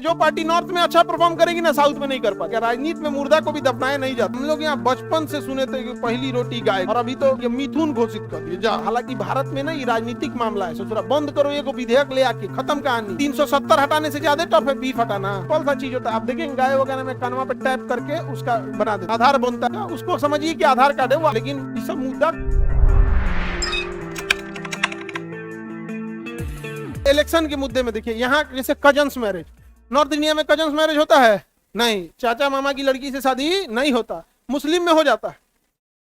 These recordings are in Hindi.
जो पार्टी नॉर्थ में अच्छा परफॉर्म करेगी ना साउथ में नहीं कर पाती। राजनीति में मुर्दा को भी दफनाया नहीं जाता। हम लोग यहाँ बचपन से सुने थे कि पहली रोटी गाय, और अभी तो ये मिथुन घोषित कर दिए जा। हालांकि भारत में ना ये राजनीतिक मामला है, सोच रहा बंद करो, ये विधेयक ले आके खत्म कहानी। 370 हटाने से ज्यादा टफ है बीफ हटाना। कौन सा चीज होता है आप देखेंगे गाय वगैरह में कानवा पे टैप करके उसका बना दे, आधार बनता है, उसको समझिए कि आधार कार्ड है वो। लेकिन ये सब मुद्दा इलेक्शन के मुद्दे में देखिए, यहाँ जैसे कजन्स मैरिज, नॉर्थ इंडिया में कजन्स मैरिज होता है नहीं, चाचा मामा की लड़की से शादी नहीं होता, मुस्लिम में हो जाता है।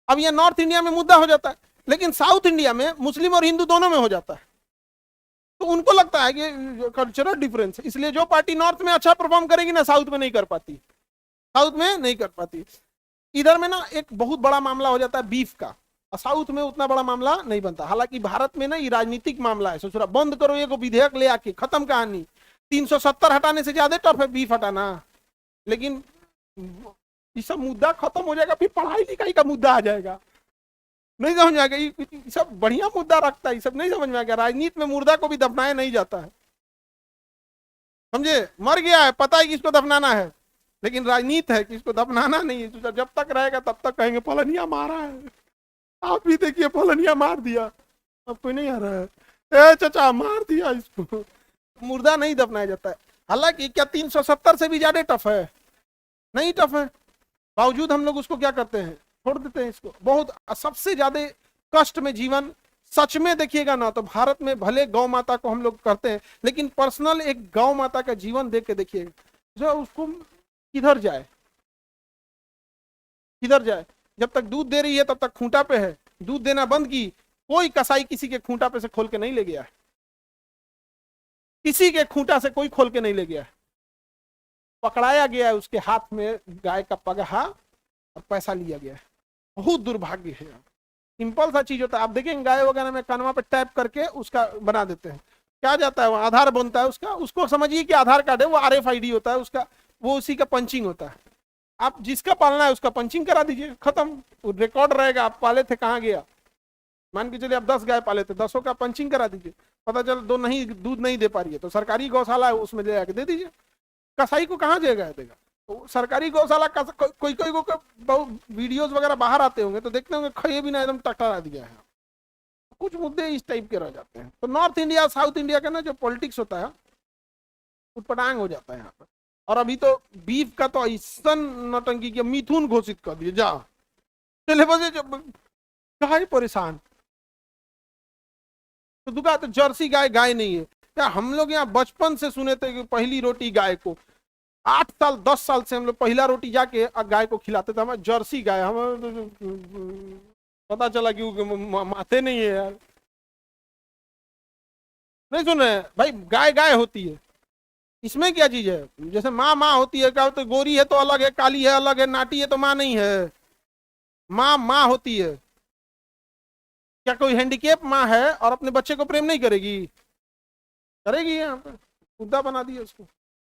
अब ये नॉर्थ इंडिया में मुद्दा हो जाता है, लेकिन साउथ इंडिया में मुस्लिम और हिंदू दोनों में हो जाता है। तो उनको लगता है कि कल्चरल डिफरेंस, इसलिए जो पार्टी नॉर्थ में अच्छा परफॉर्म करेगी ना साउथ में नहीं कर पाती, साउथ में नहीं कर पाती। इधर में ना एक बहुत बड़ा मामला हो जाता है बीफ का, साउथ में उतना बड़ा मामला नहीं बनता। हालांकि भारत में ना ये राजनीतिक मामला है, सोच रहा बंद करो, ये विधेयक ले आके खत्म कहानी। 370 हटाने से ज्यादा टफ है बीफ हटाना। लेकिन ये सब मुद्दा खत्म हो जाएगा, फिर पढ़ाई लिखाई का मुद्दा आ जाएगा, नहीं समझ में आएगा। ये सब बढ़िया मुद्दा रखता है, ये सब नहीं समझ में आएगा। राजनीति में मुर्दा को भी दफनाया नहीं जाता है, समझे, मर गया है, पता है कि इसको दफनाना है, लेकिन राजनीति है कि इसको दफनाना नहीं है। तो जब तक रहेगा तब तक कहेंगे फलनिया मारा है, आप भी देखिए फलनिया मार दिया, अब कोई नहीं आ रहा है, ए चाचा मार दिया इसको। मुर्दा नहीं दफनाया जाता है। हालांकि क्या 370 से भी ज्यादा टफ है? नहीं टफ है, बावजूद हम लोग उसको क्या करते हैं, छोड़ देते हैं इसको। बहुत सबसे ज्यादा कष्ट में जीवन सच में देखिएगा ना तो भारत में भले गौ माता को हम लोग करते हैं, लेकिन पर्सनल एक गौ माता का जीवन देख के देखिएगा, जो उसको किधर जाए, किधर जाए। जब तक दूध दे रही है तब तक खूंटा पे है, दूध देना बंद की, कोई कसाई किसी के खूंटा पे से खोल के नहीं ले गया है, किसी के खूंटा से कोई खोल के नहीं ले गया है। पकड़ाया गया है, उसके हाथ में गाय का पगहा और पैसा लिया गया है। बहुत दुर्भाग्य है। सिंपल सा चीज होता है, आप देखेंगे गाय वगैरह में कानवा पे टैप करके उसका बना देते हैं, क्या जाता है वो आधार बनता है उसका, उसको समझिए कि आधार कार्ड है वो, RFID होता है उसका, वो उसी का पंचिंग होता है। आप जिसका पालना है उसका पंचिंग करा दीजिए, खत्म, रिकॉर्ड रहेगा आप पाले थे कहाँ गया। मान के चलिए आप 10 गाय पाले थे, 10 का पंचिंग करा दीजिए, पता चल दो नहीं दूध नहीं दे पा रही है तो सरकारी गौशाला है उसमें ले आके दे दीजिए। कसाई को कहाँ देगा देगा, तो सरकारी गौशाला का कोई कोई को वीडियोस वगैरह बाहर आते होंगे तो देखते होंगे खये भी ना एकदम टकरा दिया है। कुछ मुद्दे इस टाइप के रह जाते हैं। तो नॉर्थ इंडिया साउथ इंडिया का ना जो पॉलिटिक्स होता है उटपटांग हो जाता है यहाँ पर। और अभी तो बीफ का तो ऐसा नौटंकी की मिथुन घोषित कर दिए जा, चले बजे गाय परेशान। तो दुका तो जर्सी गाय गाय नहीं है क्या? हम लोग यहाँ बचपन से सुने थे कि पहली रोटी गाय को, 8 साल 10 साल से हम लोग पहला रोटी जाके गाय को खिलाते थे। हमें जर्सी गाय, हमें पता चला कि माथे नहीं है यार, नहीं सुन रहे भाई, गाय गाय होती है, इसमें क्या चीज है। जैसे माँ माँ होती है, क्या तो गोरी है तो अलग है, काली है अलग है, नाटी है तो माँ नहीं है, माँ माँ होती है। क्या कोई हैंडीकेप माँ है और अपने बच्चे को प्रेम नहीं करेगी? करेगी। यहाँ पे मुद्दा बना दिया उसको।